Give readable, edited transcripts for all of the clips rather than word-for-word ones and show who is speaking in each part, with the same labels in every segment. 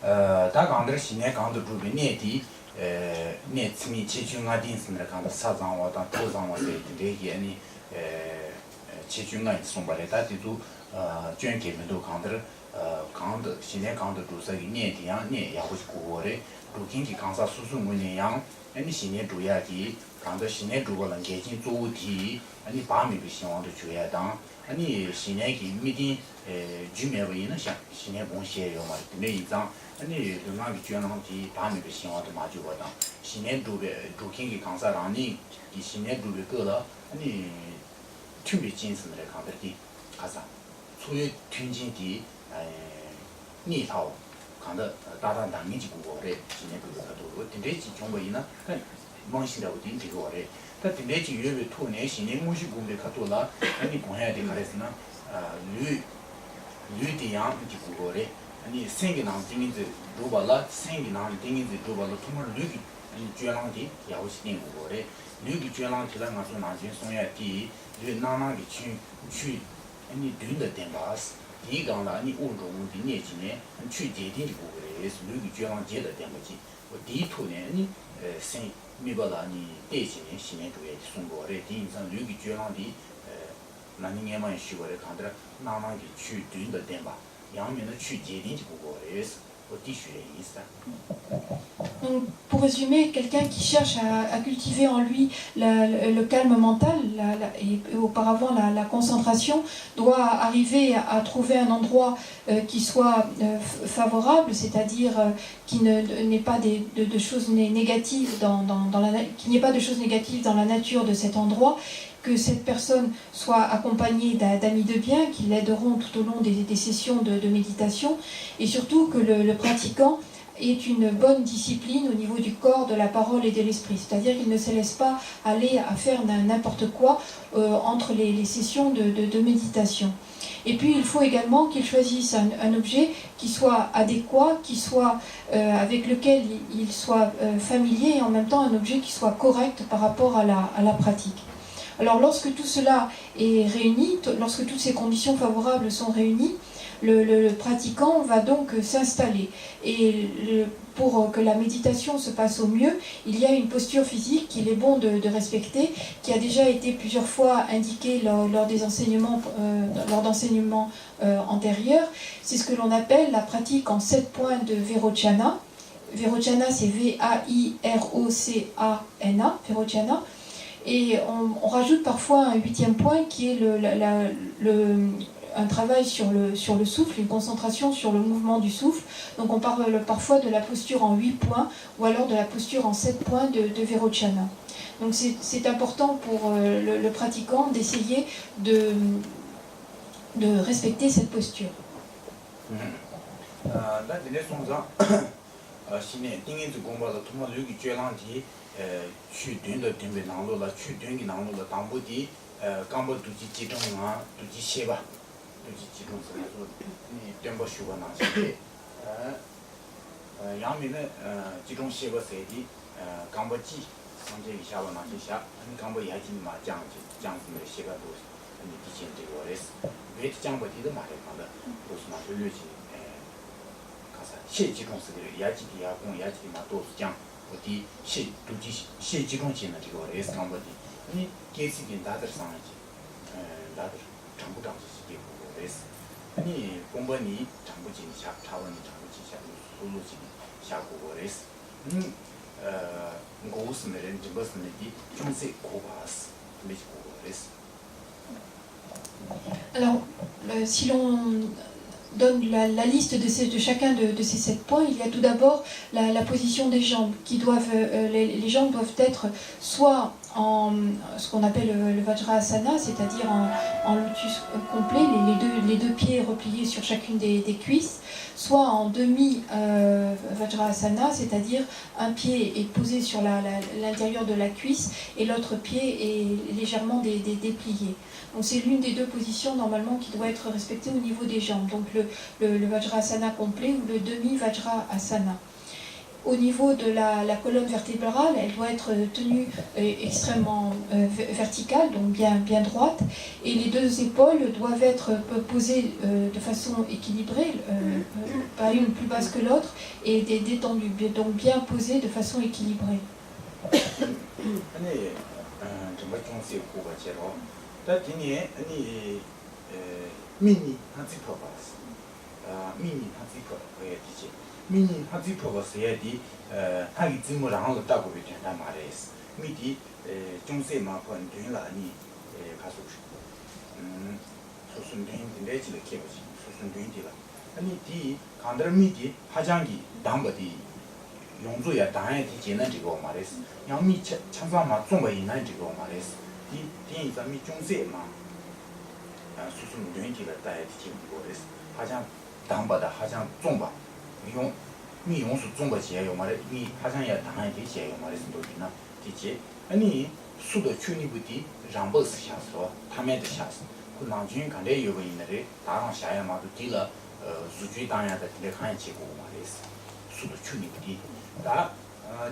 Speaker 1: 다 강들 신내 강들 주변 내디 내 tsimi chechunga dinsimra kanda sazangwa dan tozangwa regi ani chechunga insomba ta tizu juan kemendo kandar kanda shine kanda dusagi nye diyang nye yahuji kuwore dukingi kansa susu ngune yang ani shine duya di kanda shine duwalan gejin zowu di ani bami bi xinwang de juya dang ani shine ki midin jumewa ina shine gong xie yo ma dine yizang 아니 루마기 주연한테 밤에 비신와도 마주거든. 신년 두킹기 강사라니 이 신년 두게 거라 아니 튜비 진스를 강들기 가사 소유 튠진디 니타오 강的大胆당인지 구고래 신년 두게도 딘데지 정보이나 멍신다고 딘디고래 다 딘데지 유럽의 토네 신년 무시 공대 가도라 아니 보해야 돼 그랬으나 류디양 구고래 아니 생기난 딩인지 로발라 생기난 딩인지 로발라 통을 류기 주연한테 야우시된 거래 류기 주연한테랑 가서 나중에 송야디 류나나기 취 아니 듄的 덴바스 이강라 아니 온종의 내진에 취 제딘이 거래 류기 주연한테의 덴바지 디토네 아니 생 미발라니 대신에 신의 주에 송거래 디인상 류기 주연한테 나닝에만 쉬거래 간다라 나나기 취 듄的 덴바
Speaker 2: Donc, pour résumer, quelqu'un qui cherche à cultiver en lui le calme mental et auparavant la concentration doit arriver à trouver un endroit qui soit favorable, c'est-à-dire qui n'ait pas de choses négatives qu'il n'y ait pas de choses négatives dans la nature de cet endroit, que cette personne soit accompagnée d'amis de bien qui l'aideront tout au long des sessions de méditation, et surtout que le pratiquant ait une bonne discipline au niveau du corps, de la parole et de l'esprit. C'est-à-dire qu'il ne se laisse pas aller à faire n'importe quoi entre les sessions de méditation. Et puis il faut également qu'il choisisse un objet qui soit adéquat, qui soit, avec lequel il soit familier, et en même temps un objet qui soit correct par rapport à la pratique. Alors lorsque tout cela est réuni, lorsque toutes ces conditions favorables sont réunies, le pratiquant va donc s'installer. Et pour que la méditation se passe au mieux, il y a une posture physique qu'il est bon de respecter, qui a déjà été plusieurs fois indiquée lors des enseignements, lors d'enseignements antérieurs. C'est ce que l'on appelle la pratique en 7 points de Vairocana. Vairocana, c'est V-A-I-R-O-C-A-N-A, Vairocana. Et on rajoute parfois un 8e point qui est un travail sur le souffle, une concentration sur le mouvement du souffle. Donc on parle parfois de la posture en 8 points ou alors de la posture en 7 points de Vairocana. Donc c'est important pour le pratiquant d'essayer de respecter cette posture.
Speaker 1: 去蹲的蹲被囊路了，去蹲给囊路了，当不的刚不都去集中啊，都去写吧，都去集中是来说，你蹲不学过哪些？阳明的集中写过谁的？刚不记，上这一下吧哪些下？你刚不也记嘛？讲什么写个都是，你提前这个来是，别讲不提的嘛的讲的，都是嘛就略记看啥？写集中是的，也记的呀，公也记的嘛，都是讲。어디 시 지공지는 이거 레스 강버디 아니 계획이 다들 상하지 다들 정부 장치시기 보고 레스 아니 공부니 정부진 차원이 정부진 솔루지 샤고 레스 고스메는 증거스메디 좀세 고바스 메시고 레스.
Speaker 2: Alors si l'on donne la liste de chacun de ces 7 points, il y a tout d'abord la position des jambes, qui doivent, les jambes doivent être soit en ce qu'on appelle le Vajrasana, c'est-à-dire en lotus complet, les deux pieds repliés sur chacune des cuisses, soit en demi Vajrasana, c'est-à-dire un pied est posé sur l'intérieur de la cuisse et l'autre pied est légèrement déplié. Donc c'est l'une des deux positions normalement qui doit être respectée au niveau des jambes, donc le Vajrasana complet ou le demi Vajrasana. au niveau de la colonne vertébrale, elle doit être tenue extrêmement verticale, donc bien droite, et les deux épaules doivent être posées de façon équilibrée, pas une plus basse que l'autre, et détendues, donc bien posées de façon équilibrée.
Speaker 1: 미니 하지 프로세야디 하기 짐무랑 따고 비된다 말이스 미디 중세마 번된라니 가서 소순된 레지를 키우지 소순된디라 아니 디 간들 미디 하장기 담버디 용조야 당연히 지는 지고 말이스 양미 참사마 좀바 있는 지고 말이스 디 이자미 중세마 소순된디라 다야디 지고 말이스 하장 담바다 하장 좀바用你用是中国节有嘛的，你好像也当然的节有嘛的是多的呢，的节，你速度去你不的，让不是下手，他们的下手，可能军看来有个人的，打上下呀嘛都低了，数据当然的来看结果嘛的是，速度去你不的，但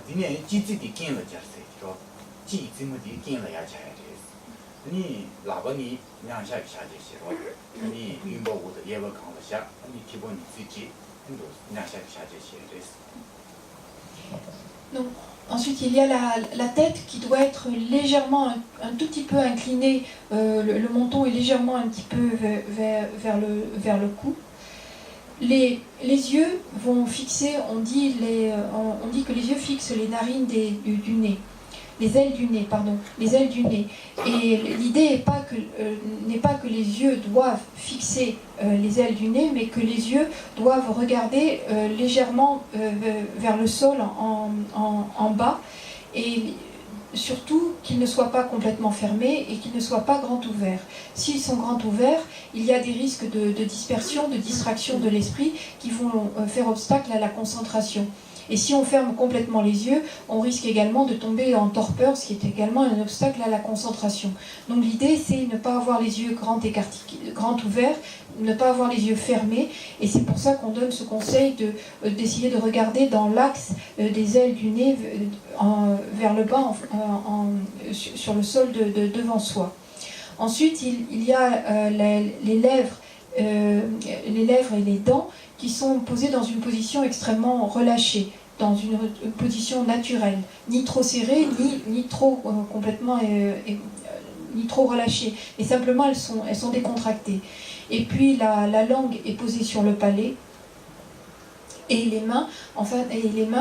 Speaker 1: 今年机制的跟了加噻，说机制么的跟了也加的是，你哪个你两下下这些说，你运保我的也不扛了下，你提拨你自己。
Speaker 2: Donc, ensuite, il y a la tête qui doit être légèrement, un tout petit peu inclinée, le menton est légèrement un petit peu vers le cou. Les yeux vont fixer, on dit que les yeux fixent les narines du nez. Les ailes du nez, pardon, les ailes du nez. Et l'idée n'est pas que les yeux doivent fixer les ailes du nez, mais que les yeux doivent regarder légèrement vers le sol en bas, et surtout qu'ils ne soient pas complètement fermés et qu'ils ne soient pas grand ouverts. S'ils sont grand ouverts, il y a des risques de dispersion, de distraction de l'esprit qui vont faire obstacle à la concentration. Et si on ferme complètement les yeux, on risque également de tomber en torpeur, ce qui est également un obstacle à la concentration. Donc l'idée, c'est ne pas avoir les yeux grands ouverts, ne pas avoir les yeux fermés. Et c'est pour ça qu'on donne ce conseil d'essayer de regarder dans l'axe des ailes du nez vers le bas, sur le sol devant soi. Ensuite, il y a les lèvres et les dents qui sont posées dans une position extrêmement relâchée, dans une position naturelle, ni trop serrée, ni trop complètement, ni trop relâchée, mais simplement elles sont décontractées. Et puis la langue est posée sur le palais, et les mains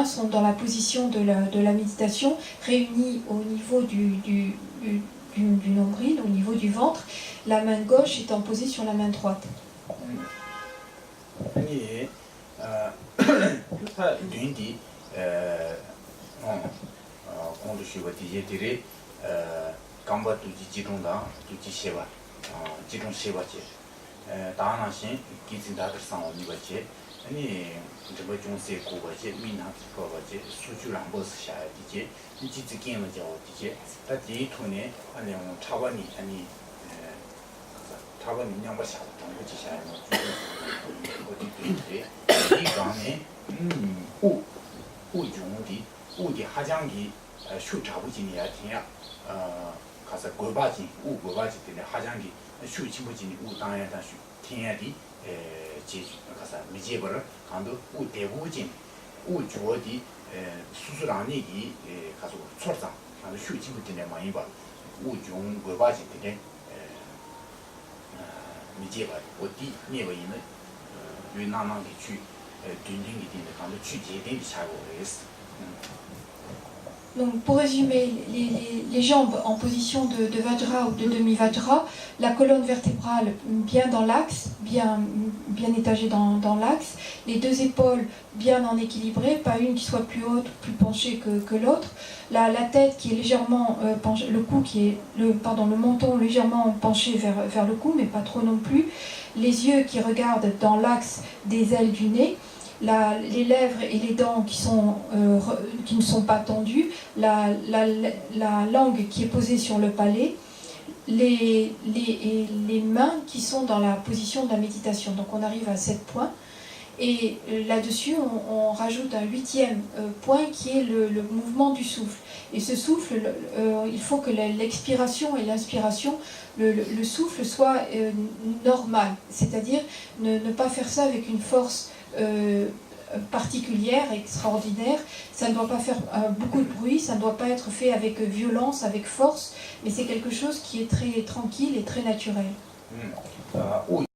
Speaker 2: sont dans la position de la méditation, réunies au niveau du nombril, au niveau du ventre, la main gauche étant posée sur la main droite. Donc, pour résumer, les jambes en position de Vajra ou de demi-Vajra, la colonne vertébrale bien dans l'axe, bien étagée dans l'axe, les deux épaules bien en équilibré, pas une qui soit plus haute, plus penchée que l'autre, la tête qui est légèrement penchée, le menton légèrement penché vers le cou, mais pas trop non plus, les yeux qui regardent dans l'axe des ailes du nez, les lèvres et les dents qui ne sont pas tendues, la langue qui est posée sur le palais, les mains qui sont dans la position de la méditation. Donc on arrive à 7 points. Et là-dessus, on rajoute un 8e point qui est le mouvement du souffle. Et ce souffle, il faut que l'expiration et l'inspiration, le souffle soit normal, c'est-à-dire ne pas faire ça avec une force particulière, extraordinaire. Ça ne doit pas faire beaucoup de bruit, ça ne doit pas être fait avec violence, avec force, mais c'est quelque chose qui est très tranquille et très naturel.